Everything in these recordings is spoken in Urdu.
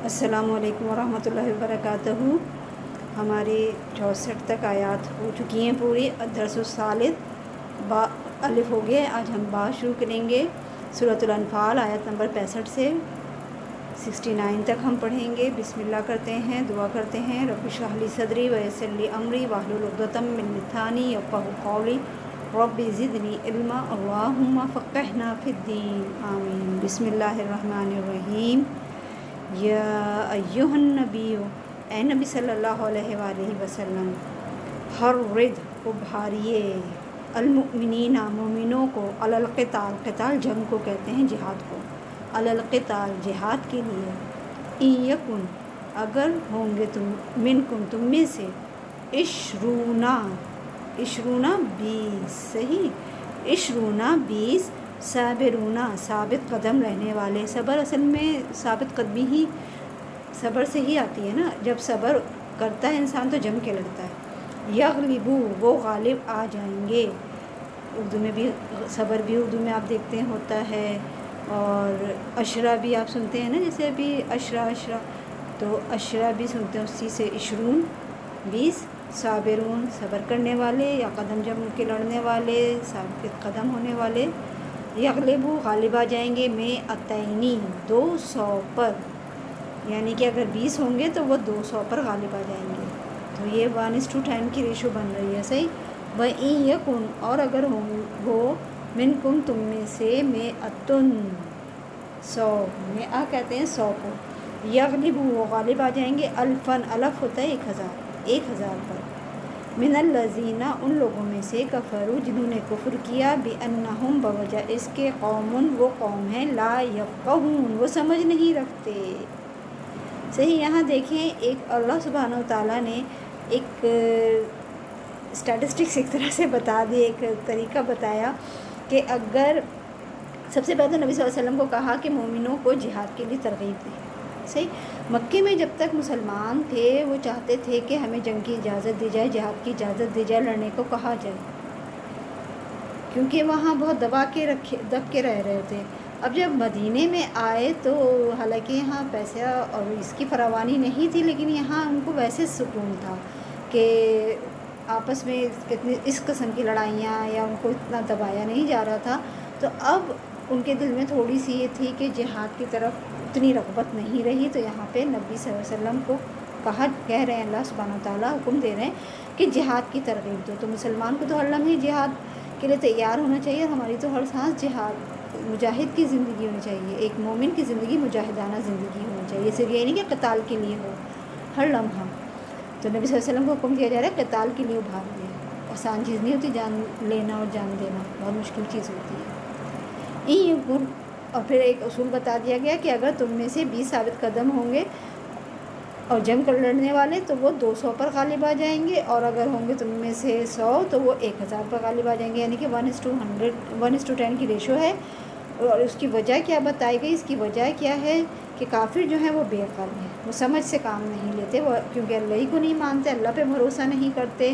السلام علیکم ورحمۃ اللہ وبرکاتہ۔ ہماری 64 تک آیات ہو چکی ہیں پوری۔ درس الثالث با الف ہو گئے۔ آج ہم با شروع کریں گے سورۃ الانفال آیت نمبر 65 سے 69 تک ہم پڑھیں گے۔ بسم اللہ کرتے ہیں، دعا کرتے ہیں۔ رب اشرح لی صدری ویسر لی امری واحلل عقدۃ من لسانی یفقہوا قولی رب زدنی علما اللہم فقہنا فی الدین آمین۔ بسم اللہ الرحمن الرحیم۔ یا ایہا النبی، اے نبی صلی اللہ علیہ وآلہ وسلم، حرض ابھاریے المؤمنین مومنوں کو، علی القتال، قتال جنگ کو کہتے ہیں، جہاد کو، علی القتال جہاد کے لیے، ان یکن اگر ہوں گے منکم تم میں سے، عشرونا 20 صحیح، عشرونا 20 صابرونا ثابت قدم رہنے والے۔ صبر اصل میں ثابت قدمی ہی صبر سے ہی آتی ہے نا، جب صبر کرتا ہے انسان تو جم کے لگتا ہے۔ یغلبو وہ غالب آ جائیں گے۔ اردو میں بھی صبر بھی اردو میں آپ دیکھتے ہیں ہوتا ہے، اور عشرہ بھی آپ سنتے ہیں نا، جیسے ابھی عشرہ تو عشرہ بھی سنتے ہیں اسی سے، عشرون 20 صابرون صبر کرنے والے، یا قدم جم کے لڑنے والے، ثابت قدم ہونے والے۔ یغلبو غالب آ جائیں گے، میں اتینی 200 پر، یعنی کہ اگر 20 ہوں گے تو وہ 200 پر غالب آ جائیں گے، تو یہ 1:10 کی ریشو بن رہی ہے صحیح۔ وَإِن یکن اور اگر ہوں وہ منکم تم میں سے، مئۃ 100، مئہ کہتے ہیں 100 کو، یغلبو وہ غالب آ جائیں گے، الفن الف ہوتا ہے 1000 پر، من الذین ان لوگوں میں سے، کفروا جنہوں نے کفر کیا، بأنہم بوجہ اس کے، قوم وہ قوم ہے، لا یفقہون وہ سمجھ نہیں رکھتے صحیح۔ یہاں دیکھیں، ایک اللہ سبحانہ و تعالیٰ نے ایک اسٹیٹسٹکس ایک طرح سے بتا دی، ایک طریقہ بتایا کہ اگر سب سے پہلے نبی صلی اللہ علیہ وسلم کو کہا کہ مومنوں کو جہاد کے لیے ترغیب دیں صحیح۔ مکے میں جب تک مسلمان تھے وہ چاہتے تھے کہ ہمیں جنگ کی اجازت دی جائے، جہاد کی اجازت دی جائے، لڑنے کو کہا جائے، کیونکہ وہاں بہت دب کے رہ رہے تھے۔ اب جب مدینے میں آئے تو حالانکہ یہاں پیسہ اور اس کی فراوانی نہیں تھی، لیکن یہاں ان کو ویسے سکون تھا کہ آپس میں کتنی اس قسم کی لڑائیاں، یا ان کو اتنا دبایا نہیں جا رہا تھا، تو اب ان کے دل میں تھوڑی سی یہ تھی کہ جہاد کی طرف اتنی رغبت نہیں رہی، تو یہاں پہ نبی صلی اللہ علیہ وسلم کو کہہ رہے ہیں، اللہ سبحانہ وتعالیٰ حکم دے رہے ہیں کہ جہاد کی ترغیب دو۔ تو مسلمان کو تو ہر لمحے جہاد کے لیے تیار ہونا چاہیے، اور ہماری تو ہر سانس جہاد مجاہد کی زندگی ہونی چاہیے، ایک مومن کی زندگی مجاہدانہ زندگی ہونی چاہیے، صرف یہ نہیں کہ قتال کے لیے ہو ہر لمحہ۔ تو نبی صلی اللہ علیہ وسلم کو حکم دیا جا رہا ہے قتال کے لیے ابھار دیں، آسان چیز نہیں ہوتی جان لینا اور جان دینا، بہت مشکل چیز ہوتی ہے۔ اور پھر ایک اصول بتا دیا گیا کہ اگر تم میں سے 20 ثابت قدم ہوں گے اور جنگ کر لڑنے والے تو وہ 200 پر غالب آ جائیں گے، اور اگر ہوں گے تم میں سے 100 تو وہ 1000 پر غالب آ جائیں گے، یعنی کہ 1:10 کی ریشو ہے۔ اور اس کی وجہ کیا بتائی گئی؟ اس کی وجہ کیا ہے کہ کافر جو ہیں وہ بے عقل ہیں، وہ سمجھ سے کام نہیں لیتے، وہ کیونکہ اللہ ہی کو نہیں مانتے، اللہ پہ بھروسہ نہیں کرتے،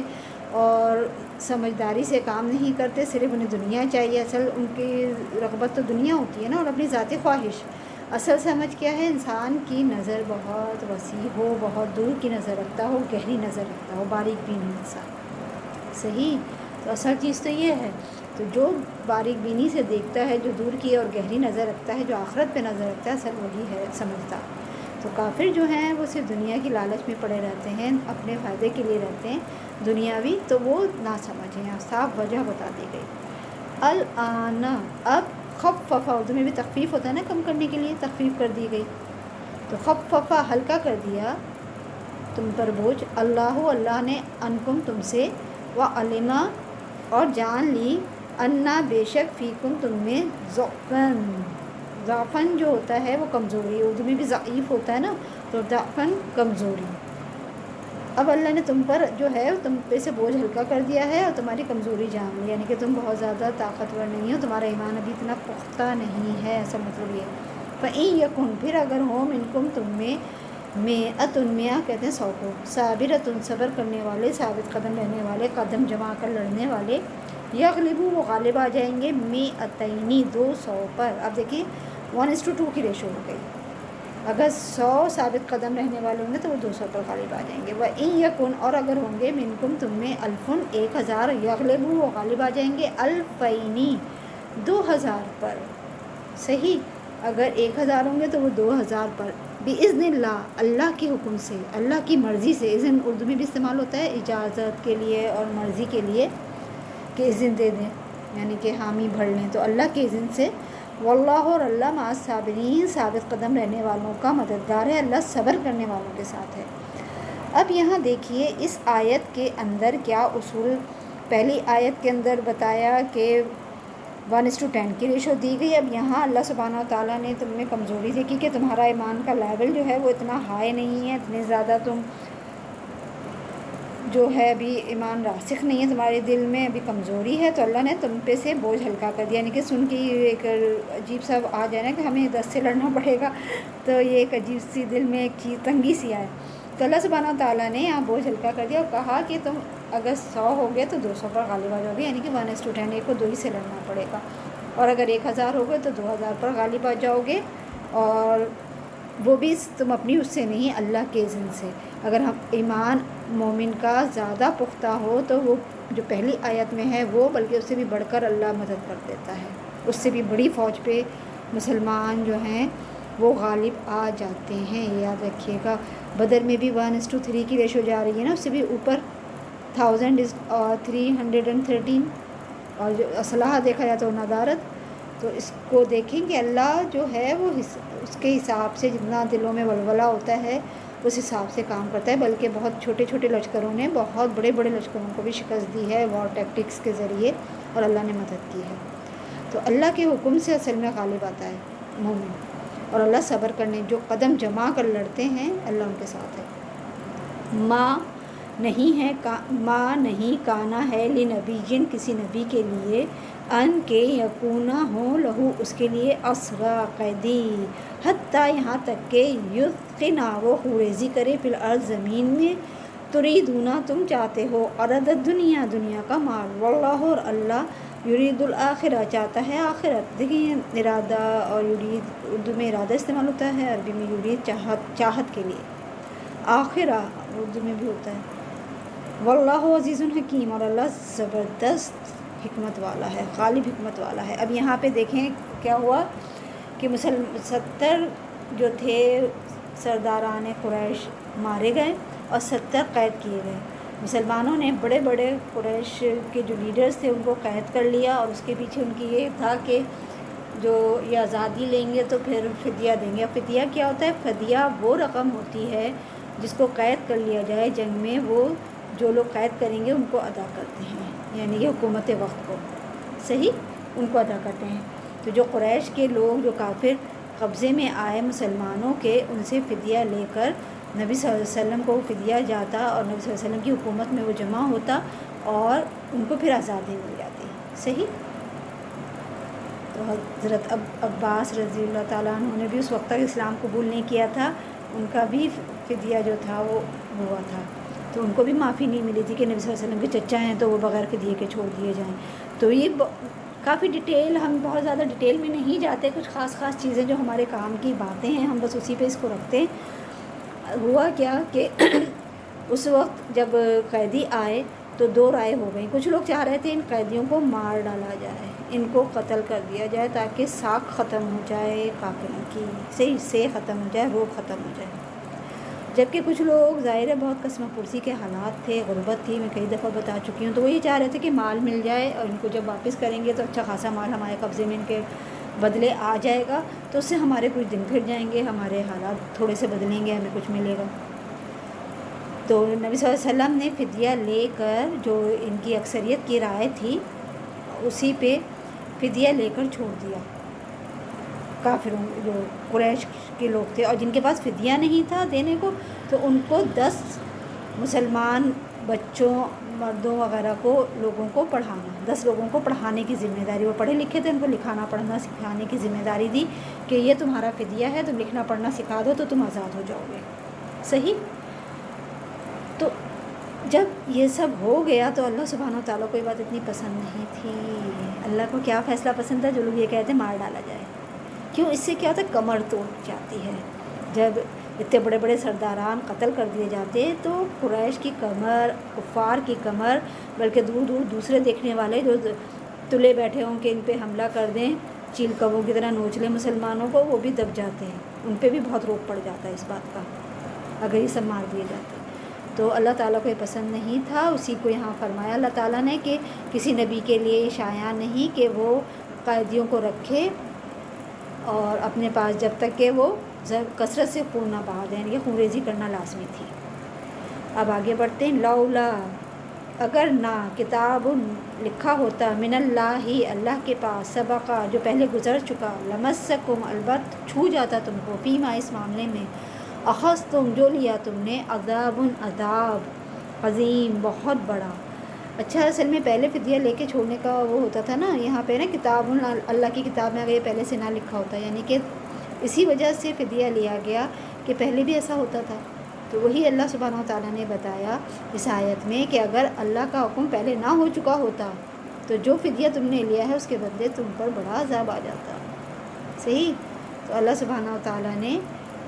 اور سمجھداری سے کام نہیں کرتے، صرف انہیں دنیا چاہیے۔ اصل ان کی رغبت تو دنیا ہوتی ہے نا، اور اپنی ذاتی خواہش۔ اصل سمجھ کیا ہے؟ انسان کی نظر بہت وسیع ہو، بہت دور کی نظر رکھتا ہو، گہری نظر رکھتا ہو، باریک بینی انسان صحیح۔ تو اصل چیز تو یہ ہے، تو جو باریک بینی سے دیکھتا ہے، جو دور کی اور گہری نظر رکھتا ہے، جو آخرت پہ نظر رکھتا ہے، اصل وہی ہے سمجھتا۔ تو کافر جو ہیں وہ صرف دنیا کی لالچ میں پڑے رہتے ہیں، اپنے فائدے کے لیے رہتے ہیں دنیاوی، تو وہ نہ سمجھیں، صاف وجہ بتا دی گئی۔ الآن اب، خففا اردو میں بھی تخفیف ہوتا ہے نا، کم کرنے کے لیے تخفیف کر دی گئی، تو خففا ہلکا کر دیا تم پر بوجھ، اللہ نے، انکم تم سے، وعلم اور جان لی، انا بے شک، فیکم تم میں، ضعفن جو ہوتا ہے وہ کمزوری، اردو میں بھی ضعیف ہوتا ہے نا، تو ضعفن کمزوری۔ اب اللہ نے تم پر جو ہے تم پہ سے بوجھ ہلکا کر دیا ہے، اور تمہاری کمزوری جان لی، یعنی کہ تم بہت زیادہ طاقتور نہیں ہو، تمہارا ایمان ابھی اتنا پختہ نہیں ہے، ایسا مطلب یہ۔ فَإِن یکن پھر اگر ہو منکم تم میں، مئۃ مئہ کہتے ہیں 100 کو، صابرۃ صبر کرنے والے، ثابت قدم رہنے والے، قدم جما کر لڑنے والے، یغلبو وہ غالب آ جائیں گے، مئتین 200 پر۔ اب دیکھیں 1:2 کی ریشو ہو گئی، اگر 100 ثابت قدم رہنے والے ہوں گے تو وہ 200 پر غالب آ جائیں گے. وَإِن یکن، اور اگر ہوں گے منکم تم میں الفن 1000 یغلبوا، وہ غالب آ جائیں گے الفینی 2000 پر. صحیح، اگر 1000 ہوں گے تو وہ 2000 پر بِإِذْنِ اللہ، اللہ کے حکم سے، اللہ کی مرضی سے. اذن اردو میں بھی استعمال ہوتا ہے اجازت کے لیے اور مرضی کے لیے کہ اذن دے دیں، یعنی کہ حامی بھر لیں، تو اللہ کے اذن سے. واللہ، اور اللہ مع الصابرین، ثابت قدم رہنے والوں کا مددگار ہے. اللہ صبر کرنے والوں کے ساتھ ہے. اب یہاں دیکھیے اس آیت کے اندر کیا اصول. پہلی آیت کے اندر بتایا کہ 1:10 کی ریشو دی گئی. اب یہاں اللہ سبحانہ و تعالیٰ نے تم میں کمزوری دیکھی کہ تمہارا ایمان کا لیول جو ہے وہ اتنا ہائی نہیں ہے، اتنے زیادہ تم جو ہے ابھی ایمان راسخ نہیں ہے تمہارے دل میں، ابھی کمزوری ہے، تو اللہ نے تم پہ سے بوجھ ہلکا کر دیا. یعنی کہ سن کے ایک عجیب سا آ جائے نا کہ ہمیں 10 سے لڑنا پڑے گا، تو یہ ایک عجیب سی دل میں ایک چیز تنگی سی آئے. تو اللہ سبحانہ و تعالیٰ نے یہاں بوجھ ہلکا کر دیا اور کہا کہ تم اگر 100 ہو گئے تو 200 پر غالب آ جاؤ گے. یعنی کہ 1:10 ایک کو 2 ہی سے لڑنا پڑے گا. اور اگر 1000 ہو گئے تو 2000 پر غالب آ جاؤ گے، اور وہ بھی تم اپنی اس سے نہیں، اللہ کے اذن سے. اگر ہم ایمان مومن کا زیادہ پختہ ہو تو وہ جو پہلی آیت میں ہے وہ، بلکہ اس سے بھی بڑھ کر اللہ مدد کر دیتا ہے. اس سے بھی بڑی فوج پہ مسلمان جو ہیں وہ غالب آ جاتے ہیں. یاد رکھیے گا بدر میں بھی 1:3 کی ریشو جا رہی ہے نا، اس سے بھی اوپر 1313. اور جو اسلحہ دیکھا جائے تو ندارت. تو اس کو دیکھیں کہ اللہ جو ہے وہ اس کے حساب سے جتنا دلوں میں ولولہ ہوتا ہے اس حساب سے کام کرتا ہے. بلکہ بہت چھوٹے چھوٹے لشکروں نے بہت بڑے بڑے لشکروں کو بھی شکست دی ہے وار ٹیکٹکس کے ذریعے، اور اللہ نے مدد کی ہے. تو اللہ کے حکم سے اصل میں غالب آتا ہے مومن. اور اللہ صبر کرنے جو قدم جما کر لڑتے ہیں اللہ ان کے ساتھ ہے. ماں نہیں کانا ہے لنبی جن کسی نبی کے لیے ان کے یکونا ہو لہو اس کے لیے اسرا قیدی، حتیٰ یہاں تک کہ یثقنا وہ خوریزی کرے فی الارض زمین میں، تریدونا تم چاہتے ہو عرض دنیا دنیا کا مال، واللہ اور اللہ یرید الآخرہ چاہتا ہے آخرت. دیکھیے ارادہ اور یرید اردو میں ارادہ استعمال ہوتا ہے، عربی میں یرید چاہت کے لیے، آخرہ اردو میں بھی ہوتا ہے. واللہ عزیز حکیم، اور اللہ زبردست حکمت والا ہے، غالب حکمت والا ہے. اب یہاں پہ دیکھیں کیا ہوا کہ 70 جو تھے سرداران قریش مارے گئے اور 70 قید کیے گئے. مسلمانوں نے بڑے بڑے قریش کے جو لیڈرز تھے ان کو قید کر لیا، اور اس کے پیچھے ان کی یہ تھا کہ جو یہ آزادی لیں گے تو پھر فدیہ دیں گے. اب فدیہ کیا ہوتا ہے؟ فدیہ وہ رقم ہوتی ہے جس کو قید کر لیا جائے جنگ میں، وہ جو لوگ قید کریں گے ان کو ادا کرتے ہیں، یعنی یہ حکومت وقت کو صحیح ان کو ادا کرتے ہیں. تو جو قریش کے لوگ جو کافر قبضے میں آئے مسلمانوں کے، ان سے فدیہ لے کر نبی صلی اللہ علیہ وسلم کو فدیہ جاتا اور نبی صلی اللہ علیہ وسلم کی حکومت میں وہ جمع ہوتا اور ان کو پھر آزادی مل جاتی. صحیح. تو حضرت عباس رضی اللہ تعالیٰ عنہ نے بھی اس وقت تک اسلام قبول نہیں کیا تھا، ان کا بھی فدیہ جو تھا وہ ہوا تھا، تو ان کو بھی معافی نہیں ملی تھی کہ نبی صلی اللہ علیہ وسلم کے چچا ہیں تو وہ بغیر فدیے کے چھوڑ دیے جائیں. تو یہ کافی ڈیٹیل، ہم بہت زیادہ ڈیٹیل میں نہیں جاتے، کچھ خاص چیزیں جو ہمارے کام کی باتیں ہیں ہم بس اسی پہ اس کو رکھتے ہیں. ہوا کیا کہ اس وقت جب قیدی آئے تو 2 رائے ہو گئیں. کچھ لوگ چاہ رہے تھے ان قیدیوں کو مار ڈالا جائے، ان کو قتل کر دیا جائے تاکہ ساکھ ختم ہو جائے کافروں کی، صحیح سے ختم ہو جائے، روح ختم ہو جائے. جبکہ کچھ لوگ ظاہر ہے بہت قسمہ پرسی کے حالات تھے، غربت تھی، میں کئی دفعہ بتا چکی ہوں، تو وہ یہ چاہ رہے تھے کہ مال مل جائے اور ان کو جب واپس کریں گے تو اچھا خاصا مال ہمارے قبضے میں ان کے بدلے آ جائے گا، تو اس سے ہمارے کچھ دن پھر جائیں گے، ہمارے حالات تھوڑے سے بدلیں گے، ہمیں کچھ ملے گا. تو نبی صلی اللہ علیہ وسلم نے فدیہ لے کر، جو ان کی اکثریت کی رائے تھی اسی پہ فدیہ لے کر چھوڑ دیا کافروں جو قریش کے لوگ تھے، اور جن کے پاس فدیہ نہیں تھا دینے کو تو ان کو 10 مسلمان بچوں مردوں وغیرہ کو لوگوں کو پڑھانا، 10 لوگوں کو پڑھانے کی ذمہ داری، وہ پڑھے لکھے تھے، ان کو لکھانا پڑھنا سکھانے کی ذمہ داری دی کہ یہ تمہارا فدیہ ہے، تم لکھنا پڑھنا سکھا دو تو تم آزاد ہو جاؤ گے. صحیح. تو جب یہ سب ہو گیا تو اللہ سبحانہ و تعالیٰ کو یہ بات اتنی پسند نہیں تھی. اللہ کو کیا فیصلہ پسند تھا؟ جو لوگ یہ کہتے ہیں مار ڈالا جائے. کیوں؟ اس سے کیا ہوتا ہے؟ کمر توڑ جاتی ہے. جب اتنے بڑے بڑے سرداران قتل کر دیے جاتے تو قریش کی کمر، کفار کی کمر، بلکہ دور دور دوسرے دیکھنے والے جو تلے بیٹھے ہوں کہ ان پہ حملہ کر دیں، چیل کبوں کی طرح نوچ لیں مسلمانوں کو، وہ بھی دب جاتے ہیں، ان پہ بھی بہت روک پڑ جاتا ہے اس بات کا اگر یہ سب مار دیے جاتے۔ تو اللہ تعالیٰ کو یہ پسند نہیں تھا، اسی کو یہاں فرمایا اللہ تعالیٰ نے کہ کسی نبی کے لیے یہ شایع نہیں کہ وہ قیدیوں کو رکھے اور اپنے پاس جب تک کہ وہ کثرت سے خون نہ بہا دیں، یہ خون ریزی کرنا لازمی تھی۔ اب آگے بڑھتے ہیں، لولا اگر نہ کتاب لکھا ہوتا من اللہ ہی اللہ کے پاس، سبقہ جو پہلے گزر چکا، لمسکم البت چھو جاتا تم کو، فیما اس معاملے میں، اخذتم جو لیا تم نے، عذاب عذاب عظیم بہت بڑا۔ اچھا اصل میں پہلے فدیہ لے کے چھوڑنے کا وہ ہوتا تھا نا، یہاں پہ نا کتاب اللہ کی کتاب میں اگر یہ پہلے سے نہ لکھا ہوتا، یعنی کہ اسی وجہ سے فدیہ لیا گیا کہ پہلے بھی ایسا ہوتا تھا۔ تو وہی اللہ سبحانہ و تعالیٰ نے بتایا اس آیت میں کہ اگر اللہ کا حکم پہلے نہ ہو چکا ہوتا تو جو فدیہ تم نے لیا ہے اس کے بدلے تم پر بڑا عذاب آ جاتا۔ صحیح؟ تو اللہ سبحانہ و تعالیٰ نے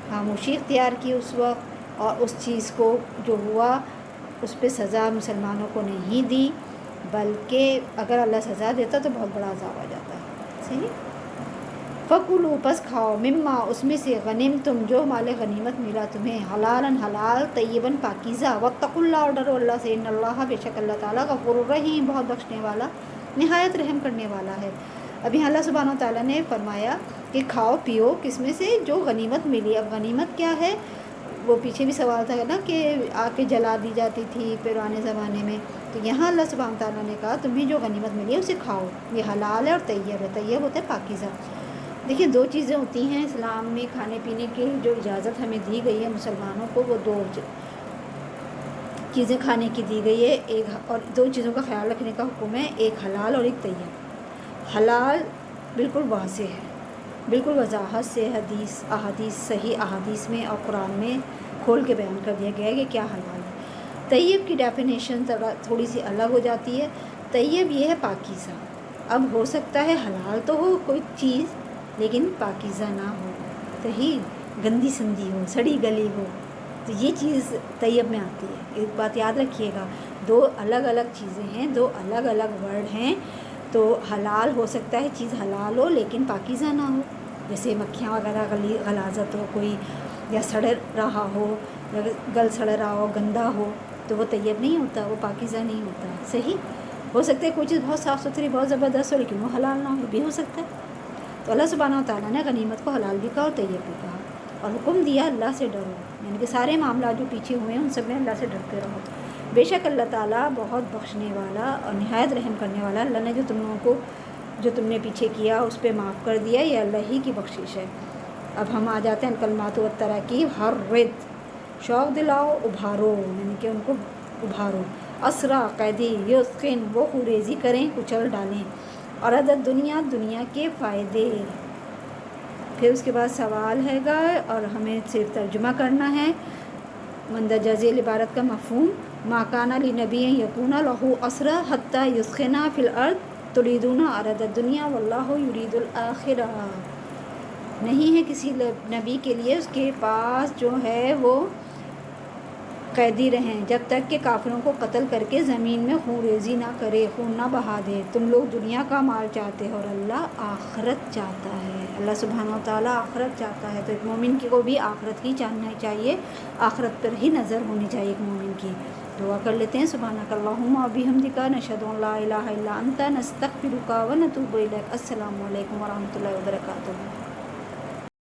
خاموشی اختیار کی اس وقت، اور اس چیز کو جو ہوا اس پہ سزا مسلمانوں کو نہیں دی، بلکہ اگر اللہ سزا دیتا تو بہت بڑا عذاب آ جاتا ہے۔ صحیح؟ فَكُلُوا پس کھاؤ، مما اس میں سے، غنیم تم جو مال غنیمت ملا تمہیں، حلالاً حلال، طیباً پاکیزہ، واتقوا اللہ اور ڈرو اللہ سے، ان اللہ بے شک اللہ تعالیٰ غفور الرحیم بہت بخشنے والا نہایت رحم کرنے والا ہے۔ اب یہاں اللہ سبحانہ و تعالیٰ نے فرمایا کہ کھاؤ پیو کس میں سے، جو غنیمت ملی۔ اب غنیمت کیا ہے، وہ پیچھے بھی سوال تھا نا کہ آ کے جلا دی جاتی تھی پرانے زمانے میں، تو یہاں اللہ سبحانہ و تعالیٰ نے کہا تمہیں جو غنیمت ملی ہے اسے کھاؤ، یہ حلال ہے اور طیب ہے۔ طیب ہوتا ہے پاکیزہ۔ دیکھیں دو چیزیں ہوتی ہیں اسلام میں کھانے پینے کی جو اجازت ہمیں دی گئی ہے مسلمانوں کو، وہ دو چیزیں کھانے کی دی گئی ہے، ایک اور دو چیزوں کا خیال رکھنے کا حکم ہے، ایک حلال اور ایک طیب۔ حلال بالکل واضح ہے، بالکل وضاحت سے احادیث صحیح احادیث میں اور قرآن میں کھول کے بیان کر دیا گیا ہے کہ کیا حلال ہے۔ طیب کی ڈیفینیشن تھوڑی سی الگ ہو جاتی ہے۔ طیب یہ ہے پاکیزہ۔ اب ہو سکتا ہے حلال تو ہو کوئی چیز لیکن پاکیزہ نہ ہو، صحیح گندی سندی ہو، سڑی گلی ہو، تو یہ چیز طیب میں آتی ہے۔ ایک بات یاد رکھیے گا، دو الگ الگ چیزیں ہیں، دو الگ الگ ورڈ ہیں۔ تو حلال ہو سکتا ہے چیز حلال ہو لیکن پاکیزہ نہ ہو، جیسے مکھیاں وغیرہ غلاظت ہو کوئی، یا سڑ رہا ہو، یا گل سڑ رہا ہو، گندا ہو، تو وہ طیب نہیں ہوتا، وہ پاکیزہ نہیں ہوتا۔ صحیح ہو سکتا ہے کوئی چیز بہت صاف ستھری بہت زبردست ہو لیکن وہ حلال نہ ہو، بھی ہو سکتا ہے۔ تو اللہ سبحانہ و تعالیٰ نے غنیمت کو حلال بھی کہا اور طیب بھی کہا، اور حکم دیا اللہ سے ڈرو، یعنی کہ سارے معاملات جو پیچھے ہوئے ہیں ان سب میں اللہ سے ڈرتے رہو۔ بے شک اللہ تعالیٰ بہت بخشنے والا اور نہایت رحم کرنے والا۔ اللہ نے جو تم لوگوں کو جو تم نے پیچھے کیا اس پہ معاف کر دیا، یہ اللہ ہی کی بخشش ہے۔ اب ہم آ جاتے ہیں کلمات و تراکیب۔ حرد شوق دلاؤ، ابھارو یعنی کہ ان کو ابھارو، اسرا قیدی، یسقن وہ خوریزی کریں کچل ڈالیں، اور عدد دنیا دنیا کے فائدے۔ پھر اس کے بعد سوال ہے گا اور ہمیں صرف ترجمہ کرنا ہے مندرجہ ذیل عبارت کا مفہوم۔ ما کان لنبی یکون لہ اسرا حتی یسخن فی الارض تریدون عرض الدنیا واللہ یرید الآخرہ۔ نہیں ہے کسی نبی کے لیے اس کے پاس جو ہے وہ قیدی رہیں جب تک کہ کافروں کو قتل کر کے زمین میں خون ریزی نہ کرے، خون نہ بہا دے۔ تم لوگ دنیا کا مال چاہتے ہو اور اللہ آخرت چاہتا ہے، اللہ سبحانہ و تعالیٰ آخرت چاہتا ہے۔ تو ایک مومن کو بھی آخرت ہی جاننا چاہیے، آخرت پر ہی نظر ہونی چاہیے ایک مومن کی۔ دعا کر لیتے ہیں، سبحانک اللہم و بحمدک نشہد ان لا الہ الا انت نستغفرک و نتوب الیک۔ السلام علیکم ورحمۃ اللہ وبرکاتہ۔